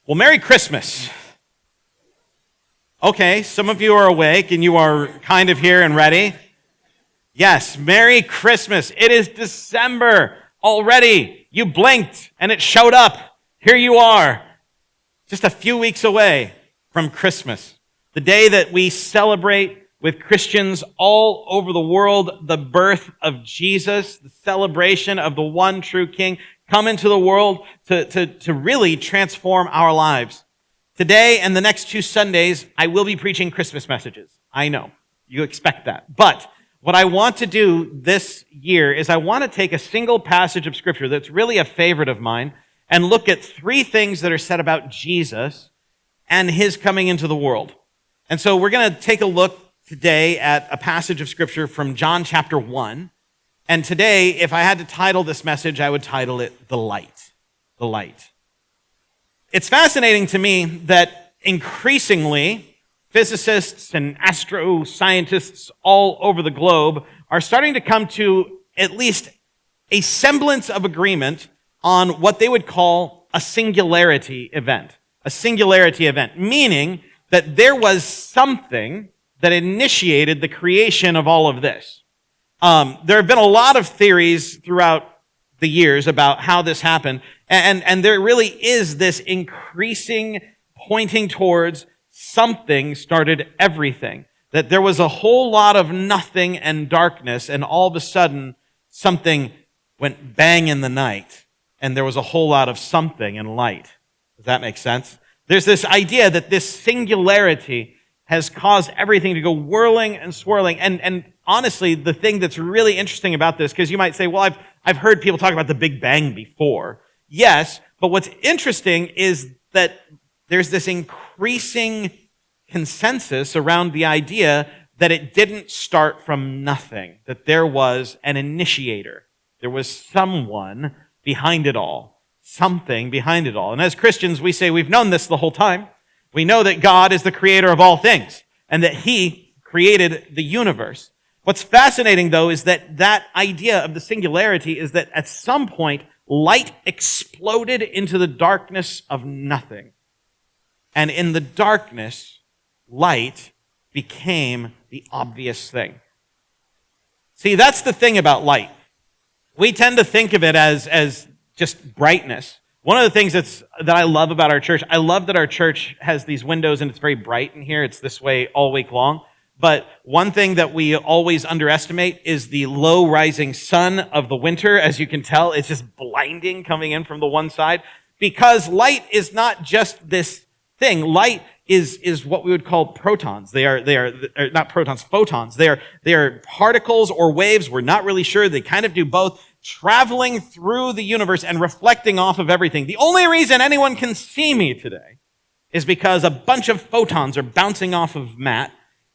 Well, Merry Christmas. Okay, some of you are awake and you are kind of here and ready. Yes, Merry Christmas. It is December already. You blinked and it showed up. Here you are, just a few weeks away from Christmas, the day that we celebrate with Christians all over the world the birth of Jesus, the celebration of the one true King come into the world to really transform our lives. Today and the next 2 Sundays, I will be preaching Christmas messages. I know, you expect that. But what I want to do this year is I want to take a single passage of Scripture that's really a favorite of mine and look at 3 things that are said about Jesus and his coming into the world. And so we're going to take a look today at a passage of Scripture from John chapter 1. And today, if I had to title this message, I would title it The Light. The Light. It's fascinating to me that increasingly physicists and astroscientists all over the globe are starting to come to at least a semblance of agreement on what they would call a singularity event. A singularity event, meaning that there was something that initiated the creation of all of this. There have been a lot of theories throughout the years about how this happened, and there really is this increasing pointing towards something started everything. That there was a whole lot of nothing and darkness, and all of a sudden something went bang in the night, and there was a whole lot of something and light. Does that make sense? There's this idea that this singularity has caused everything to go whirling and swirling. And honestly, the thing that's really interesting about this, because you might say, well, I've heard people talk about the Big Bang before. Yes, but what's interesting is that there's this increasing consensus around the idea that it didn't start from nothing, that there was an initiator. There was someone behind it all, something behind it all. And as Christians, we say we've known this the whole time. We know that God is the creator of all things and that he created the universe. What's fascinating, though, is that that idea of the singularity is that at some point, light exploded into the darkness of nothing. And in the darkness, light became the obvious thing. See, that's the thing about light. We tend to think of it as just brightness. One of the things that I love about our church, I love that our church has these windows and it's very bright in here. It's this way all week long. But one thing that we always underestimate is the low rising sun of the winter. As you can tell, it's just blinding coming in from the one side. Because light is not just this thing. Light is what we would call protons. They are not protons, photons. They are particles or waves. We're not really sure. They kind of do both, traveling through the universe and reflecting off of everything. The only reason anyone can see me today is because a bunch of photons are bouncing off of Matt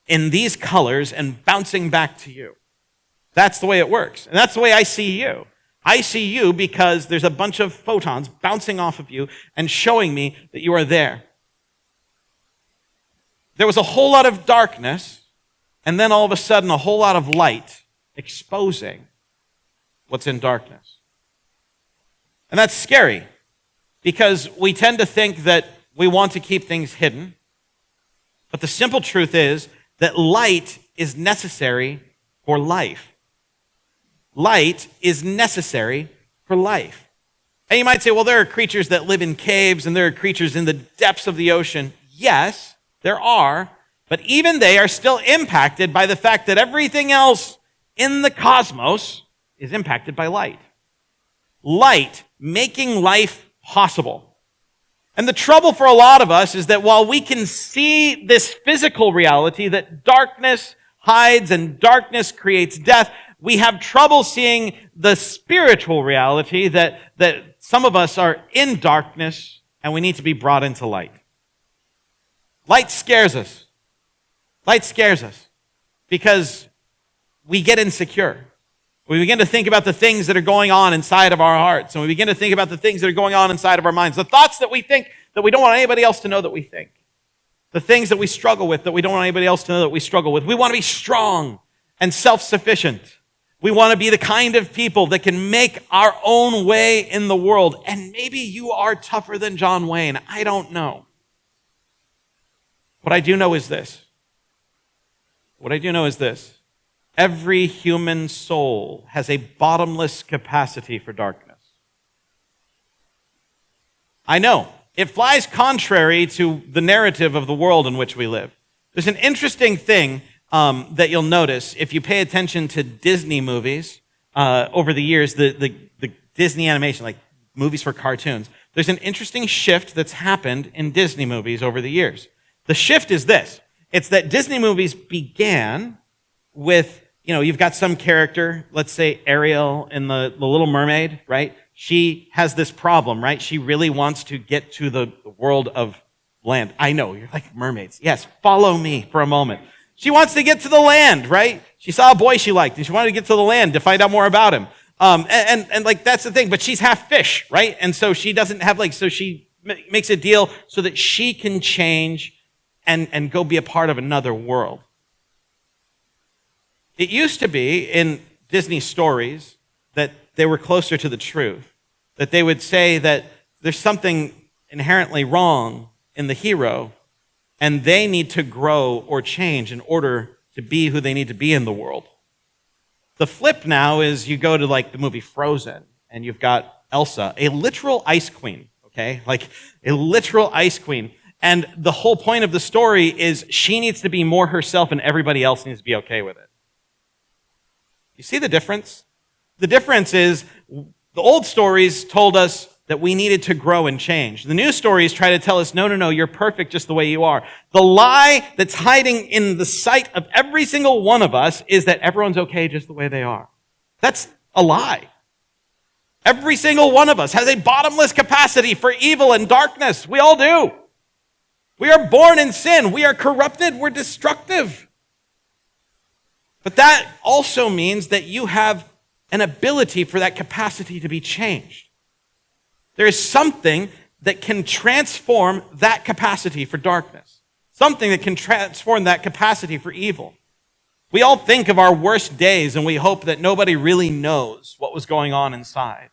in these colors and bouncing back to you. That's the way it works. And that's the way I see you. I see you because there's a bunch of photons bouncing off of you and showing me that you are there. There was a whole lot of darkness, and then all of a sudden a whole lot of light exposing what's in darkness. And that's scary because we tend to think that we want to keep things hidden. But the simple truth is that light is necessary for life. Light is necessary for life. And you might say, well, there are creatures that live in caves and there are creatures in the depths of the ocean. Yes, there are, but even they are still impacted by the fact that everything else in the cosmos is impacted by light. Light making life possible. And the trouble for a lot of us is that while we can see this physical reality that darkness hides and darkness creates death, we have trouble seeing the spiritual reality that some of us are in darkness and we need to be brought into light. Light scares us. Light scares us because we get insecure. We begin to think about the things that are going on inside of our hearts, and we begin to think about the things that are going on inside of our minds, the thoughts that we think that we don't want anybody else to know that we think, the things that we struggle with that we don't want anybody else to know that we struggle with. We want to be strong and self-sufficient. We want to be the kind of people that can make our own way in the world. And maybe you are tougher than John Wayne. I don't know. What I do know is this. Every human soul has a bottomless capacity for darkness. I know. It flies contrary to the narrative of the world in which we live. There's an interesting thing that you'll notice if you pay attention to Disney movies over the years, the Disney animation, like movies for cartoons. There's an interesting shift that's happened in Disney movies over the years. The shift is this. It's that Disney movies began with, you've got some character, let's say Ariel in the Little Mermaid, right? She has this problem, right? She really wants to get to the world of land. I know, you're like mermaids. Yes, follow me for a moment. She wants to get to the land, right? She saw a boy she liked, and she wanted to get to the land to find out more about him. And like, that's the thing, but she's half fish, right? And so she doesn't have so she makes a deal so that she can change and go be a part of another world. It used to be in Disney stories that they were closer to the truth, that they would say that there's something inherently wrong in the hero, and they need to grow or change in order to be who they need to be in the world. The flip now is you go to the movie Frozen, and you've got Elsa, a literal ice queen, okay? Like a literal ice queen. And the whole point of the story is she needs to be more herself and everybody else needs to be okay with it. You see the difference? The difference is the old stories told us that we needed to grow and change. The new stories try to tell us, no, you're perfect just the way you are. The lie that's hiding in the sight of every single one of us is that everyone's okay just the way they are. That's a lie. Every single one of us has a bottomless capacity for evil and darkness. We all do. We are born in sin. We are corrupted. We're destructive. But that also means that you have an ability for that capacity to be changed. There is something that can transform that capacity for darkness. Something that can transform that capacity for evil. We all think of our worst days and we hope that nobody really knows what was going on inside.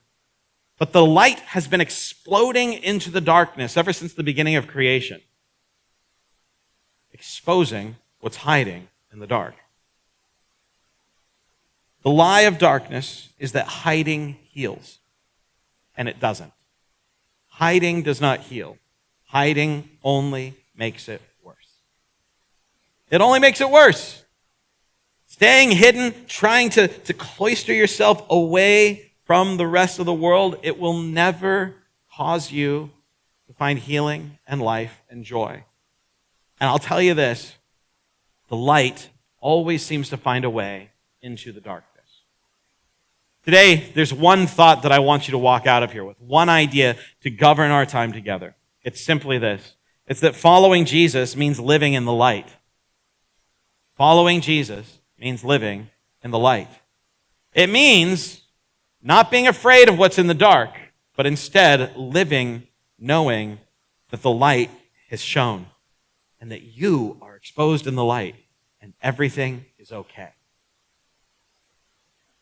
But the light has been exploding into the darkness ever since the beginning of creation, exposing what's hiding in the dark. The lie of darkness is that hiding heals, and it doesn't. Hiding does not heal. Hiding only makes it worse. It only makes it worse. Staying hidden, trying to cloister yourself away from the rest of the world, it will never cause you to find healing and life and joy. And I'll tell you this, the light always seems to find a way into the darkness. Today, there's one thought that I want you to walk out of here with, one idea to govern our time together. It's simply this. It's that following Jesus means living in the light. Following Jesus means living in the light. It means not being afraid of what's in the dark, but instead living knowing that the light has shone and that you are exposed in the light and everything is okay.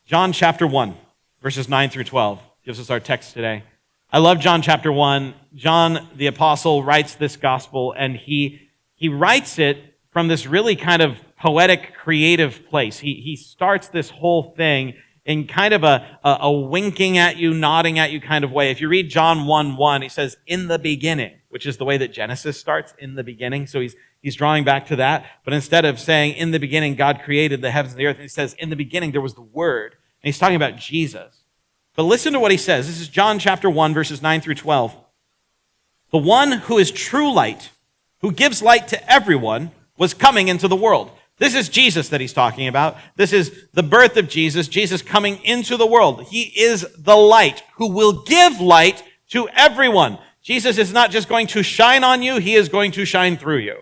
John chapter 1, verses 9 through 12 gives us our text today. I love John chapter 1. John, the apostle, writes this gospel, and he writes it from this really kind of poetic, creative place. He starts this whole thing in kind of a winking at you, nodding at you kind of way. If you read John 1:1, he says, in the beginning, which is the way that Genesis starts, in the beginning. So he's drawing back to that. But instead of saying, in the beginning, God created the heavens and the earth, he says, in the beginning, there was the Word. And he's talking about Jesus. But listen to what he says. This is John chapter 1, verses 9 through 12. The one who is true light, who gives light to everyone, was coming into the world. This is Jesus that he's talking about. This is the birth of Jesus, Jesus coming into the world. He is the light who will give light to everyone. Jesus is not just going to shine on you, he is going to shine through you.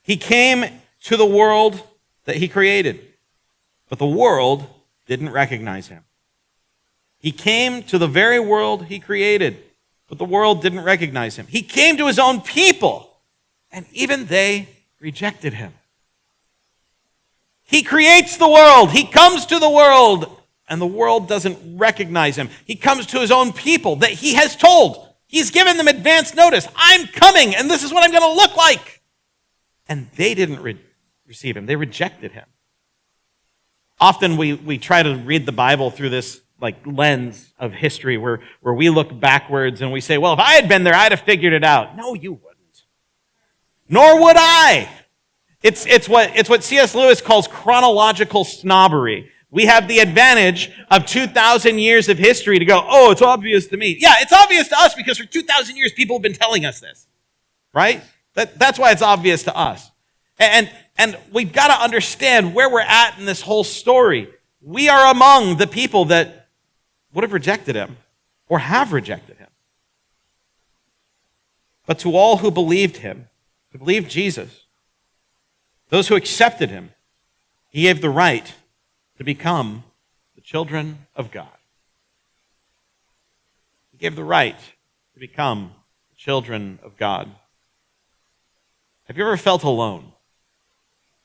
He came to the world that he created, but the world didn't recognize him. He came to the very world he created, but the world didn't recognize him. He came to his own people, and even they rejected him. He creates the world. He comes to the world, and the world doesn't recognize him. He comes to his own people that he has told. He's given them advance notice. I'm coming, and this is what I'm going to look like. And they didn't receive him. They rejected him. Often we try to read the Bible through this lens of history where we look backwards and we say, well, if I had been there, I'd have figured it out. No, you wouldn't. Nor would I. It's what C.S. Lewis calls chronological snobbery. We have the advantage of 2,000 years of history to go, oh, it's obvious to me. Yeah, it's obvious to us because for 2,000 years people have been telling us this, right? That's why it's obvious to us. And we've got to understand where we're at in this whole story. We are among the people that would have rejected him or have rejected him. But to all who believed him, who believed Jesus, those who accepted him, he gave the right to become the children of God. He gave the right to become the children of God. Have you ever felt alone?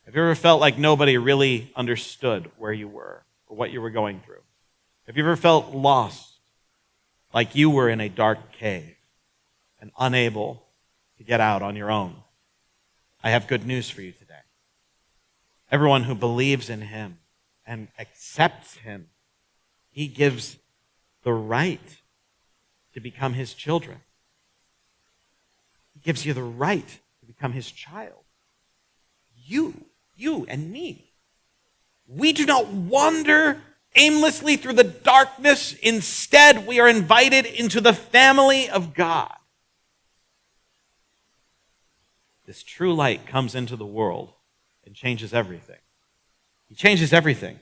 Have you ever felt like nobody really understood where you were or what you were going through? Have you ever felt lost, like you were in a dark cave and unable to get out on your own? I have good news for you today. Everyone who believes in him and accepts him, he gives the right to become his children. He gives you the right to become his child. You and me. We do not wander aimlessly through the darkness. Instead, we are invited into the family of God. This true light comes into the world and changes everything. He changes everything.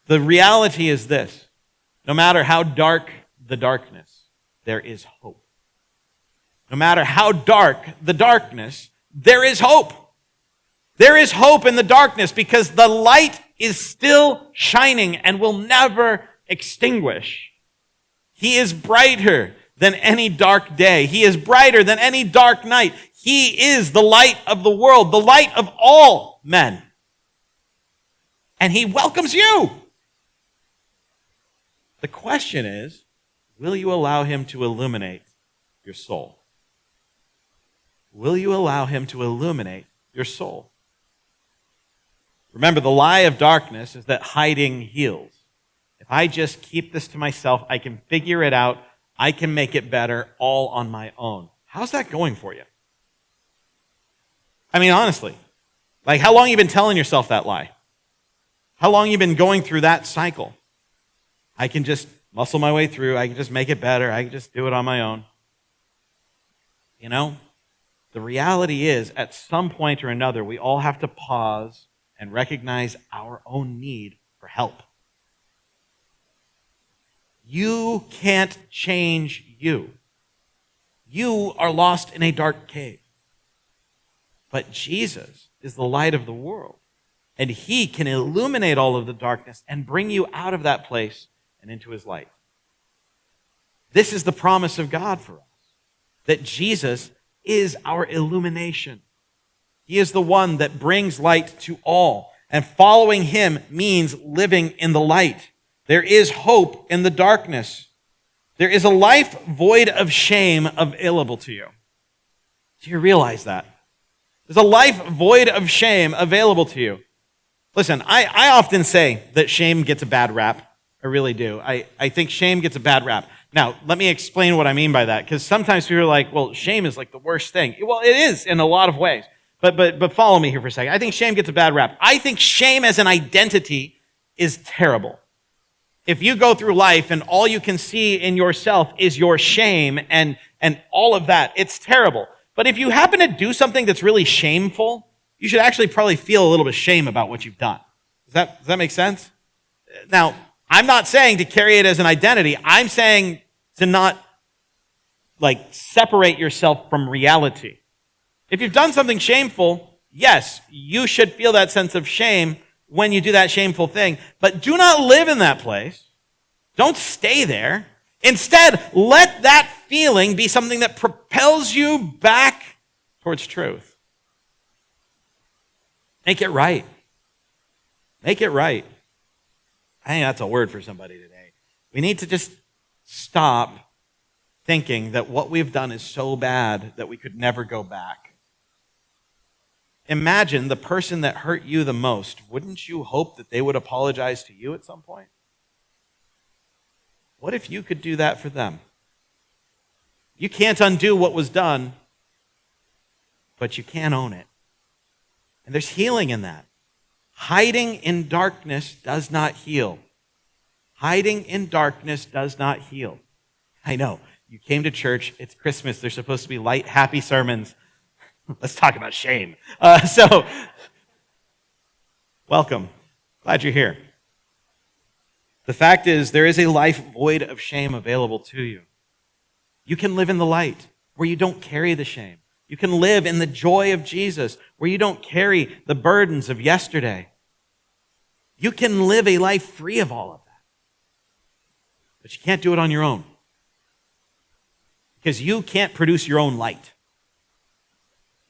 The reality is this: no matter how dark the darkness, there is hope. No matter how dark the darkness, there is hope. There is hope in the darkness because the light is still shining and will never extinguish. He is brighter than any dark day. He is brighter than any dark night. He is the light of the world, the light of all men. And he welcomes you. The question is, will you allow him to illuminate your soul? Will you allow him to illuminate your soul? Remember, the lie of darkness is that hiding heals. If I just keep this to myself, I can figure it out, I can make it better all on my own. How's that going for you? I mean, honestly, how long have you been telling yourself that lie? How long have you been going through that cycle? I can just muscle my way through, I can just make it better, I can just do it on my own. You know, the reality is, at some point or another, we all have to pause and recognize our own need for help. You can't change you. You are lost in a dark cave. But Jesus is the light of the world, and he can illuminate all of the darkness and bring you out of that place and into his light. This is the promise of God for us, that Jesus is our illumination. He is the one that brings light to all. And following him means living in the light. There is hope in the darkness. There is a life void of shame available to you. Do you realize that? There's a life void of shame available to you. Listen, I often say that shame gets a bad rap. I really do. I think shame gets a bad rap. Now, let me explain what I mean by that, because sometimes people are like, well, shame is like the worst thing. Well, it is in a lot of ways. But follow me here for a second. I think shame gets a bad rap. I think shame as an identity is terrible. If you go through life and all you can see in yourself is your shame and all of that, it's terrible. But if you happen to do something that's really shameful, you should actually probably feel a little bit of shame about what you've done. Does that make sense? Now, I'm not saying to carry it as an identity. I'm saying to not separate yourself from reality. If you've done something shameful, yes, you should feel that sense of shame when you do that shameful thing. But do not live in that place. Don't stay there. Instead, let that feeling be something that propels you back towards truth. Make it right. Make it right. I think that's a word for somebody today. We need to just stop thinking that what we've done is so bad that we could never go back. Imagine the person that hurt you the most. Wouldn't you hope that they would apologize to you at some point? What if you could do that for them? You can't undo what was done, but you can own it. And there's healing in that. Hiding in darkness does not heal. Hiding in darkness does not heal. I know. You came to church. It's Christmas. There's supposed to be light, happy sermons. Let's talk about shame. Welcome. Glad you're here. The fact is, there is a life void of shame available to you. You can live in the light where you don't carry the shame. You can live in the joy of Jesus where you don't carry the burdens of yesterday. You can live a life free of all of that. But you can't do it on your own. Because you can't produce your own light.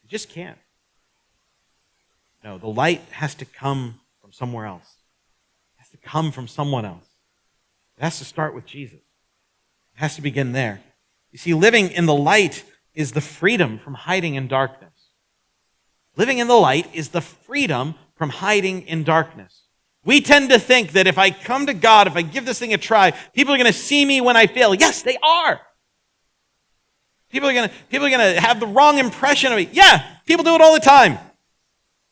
You just can't. No, the light has to come from somewhere else. It has to come from someone else. It has to start with Jesus. It has to begin there. You see, living in the light is the freedom from hiding in darkness. Living in the light is the freedom from hiding in darkness. We tend to think that if I come to God, if I give this thing a try, people are going to see me when I fail. Yes, they are. People are going to have the wrong impression of me. Yeah, people do it all the time.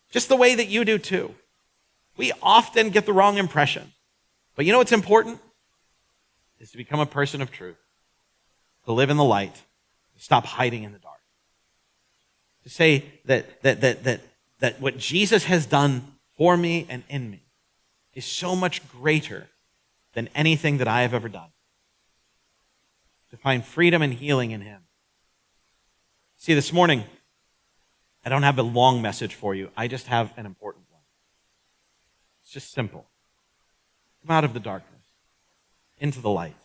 Just the way that you do too. We often get the wrong impression. But you know what's important? Is to become a person of truth. To live in the light. To stop hiding in the dark. To say that what Jesus has done for me and in me is so much greater than anything that I have ever done. To find freedom and healing in Him. See, this morning, I don't have a long message for you. I just have an important one. It's just simple. Come out of the darkness into the light.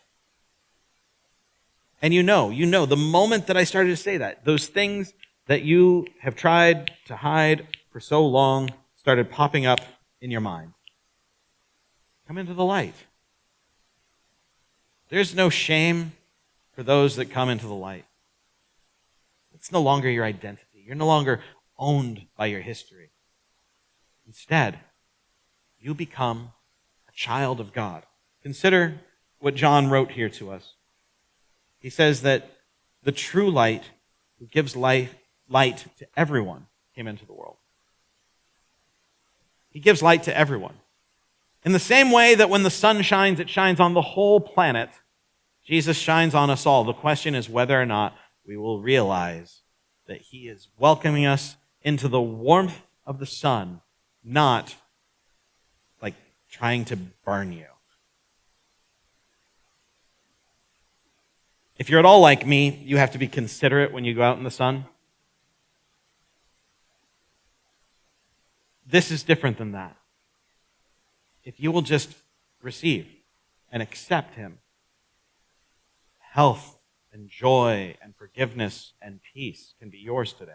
And you know, the moment that I started to say that, those things that you have tried to hide for so long started popping up in your mind. Come into the light. There's no shame for those that come into the light. It's no longer your identity. You're no longer owned by your history. Instead, you become a child of God. Consider what John wrote here to us. He says that the true light who gives light to everyone came into the world. He gives light to everyone. In the same way that when the sun shines, it shines on the whole planet, Jesus shines on us all. The question is whether or not we will realize that He is welcoming us into the warmth of the sun, not like trying to burn you. If you're at all like me, you have to be considerate when you go out in the sun. This is different than that. If you will just receive and accept Him, health and joy and forgiveness and peace can be yours today.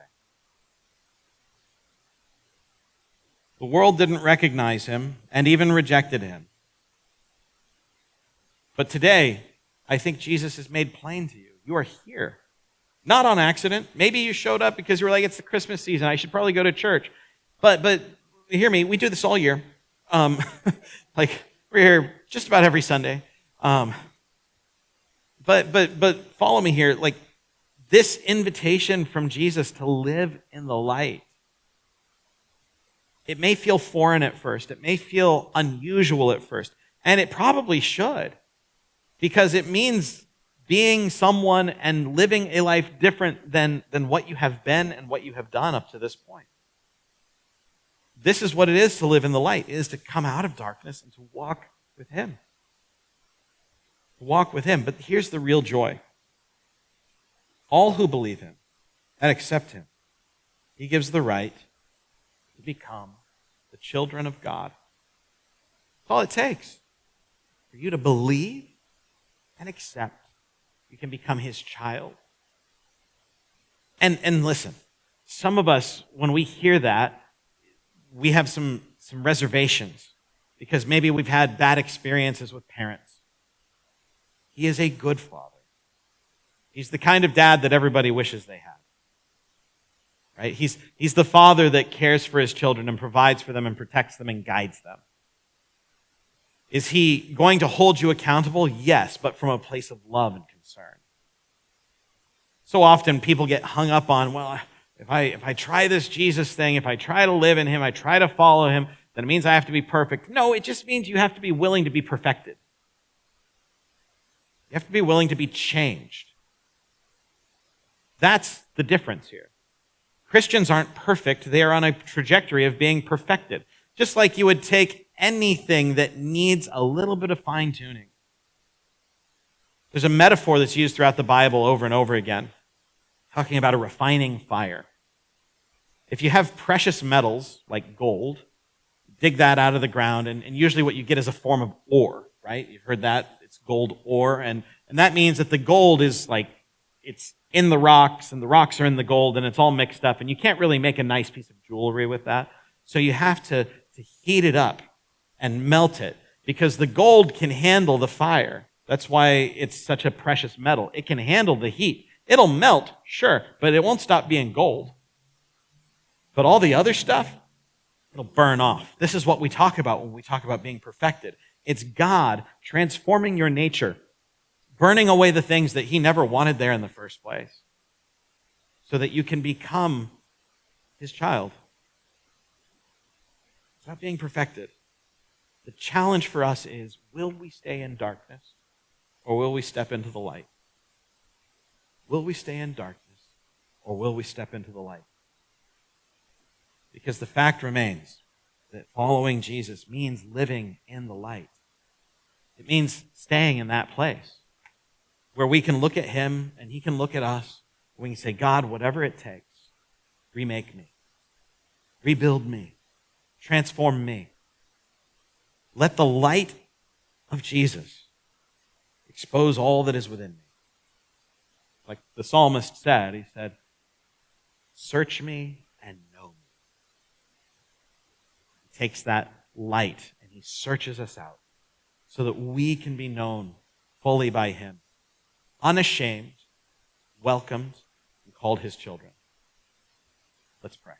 The world didn't recognize Him and even rejected Him. But today, I think Jesus has made plain to you. You are here. Not on accident. Maybe you showed up because you were like, it's the Christmas season. I should probably go to church. But hear me, we do this all year. Like, we're here just about every Sunday. But follow me here. Like, this invitation from Jesus to live in the light, it may feel foreign at first. It may feel unusual at first. And it probably should. Because it means being someone and living a life different than what you have been and what you have done up to this point. This is what it is to live in the light. It is to come out of darkness and to walk with Him. To walk with Him. But here's the real joy. All who believe Him and accept Him, He gives the right to become the children of God. That's all it takes. For you to believe and accept, you can become His child. And listen, some of us, when we hear that, we have some reservations. because maybe we've had bad experiences with parents. He is a good father. He's the kind of dad that everybody wishes they had. Right? He's the father that cares for his children and provides for them and protects them and guides them. Is he going to hold you accountable? Yes, but from a place of love and concern. So often people get hung up on, well, if I try this Jesus thing, if I try to live in him, I try to follow him, then it means I have to be perfect. No, it just means you have to be willing to be perfected. You have to be willing to be changed. That's the difference here. Christians aren't perfect. They are on a trajectory of being perfected. Just like you would take anything that needs a little bit of fine-tuning. There's a metaphor that's used throughout the Bible over and over again, talking about a refining fire. If you have precious metals like gold, dig that out of the ground, and usually what you get is a form of ore, right? You've heard that. It's gold ore, and that means that the gold is like, it's in the rocks, and the rocks are in the gold, and it's all mixed up, and you can't really make a nice piece of jewelry with that. So you have to heat it up and melt it, because the gold can handle the fire. That's why it's such a precious metal. It can handle the heat. It'll melt, sure, but it won't stop being gold. But all the other stuff, it'll burn off. This is what we talk about when we talk about being perfected. It's God transforming your nature, burning away the things that he never wanted there in the first place, so that you can become his child. It's not being perfected. The challenge for us is, will we stay in darkness or will we step into the light? Will we stay in darkness or will we step into the light? Because the fact remains that following Jesus means living in the light. It means staying in that place where we can look at him and he can look at us. We can say, God, whatever it takes, remake me, rebuild me, transform me. Let the light of Jesus expose all that is within me. Like the psalmist said, he said, search me and know me. He takes that light and he searches us out so that we can be known fully by him, unashamed, welcomed, and called his children. Let's pray.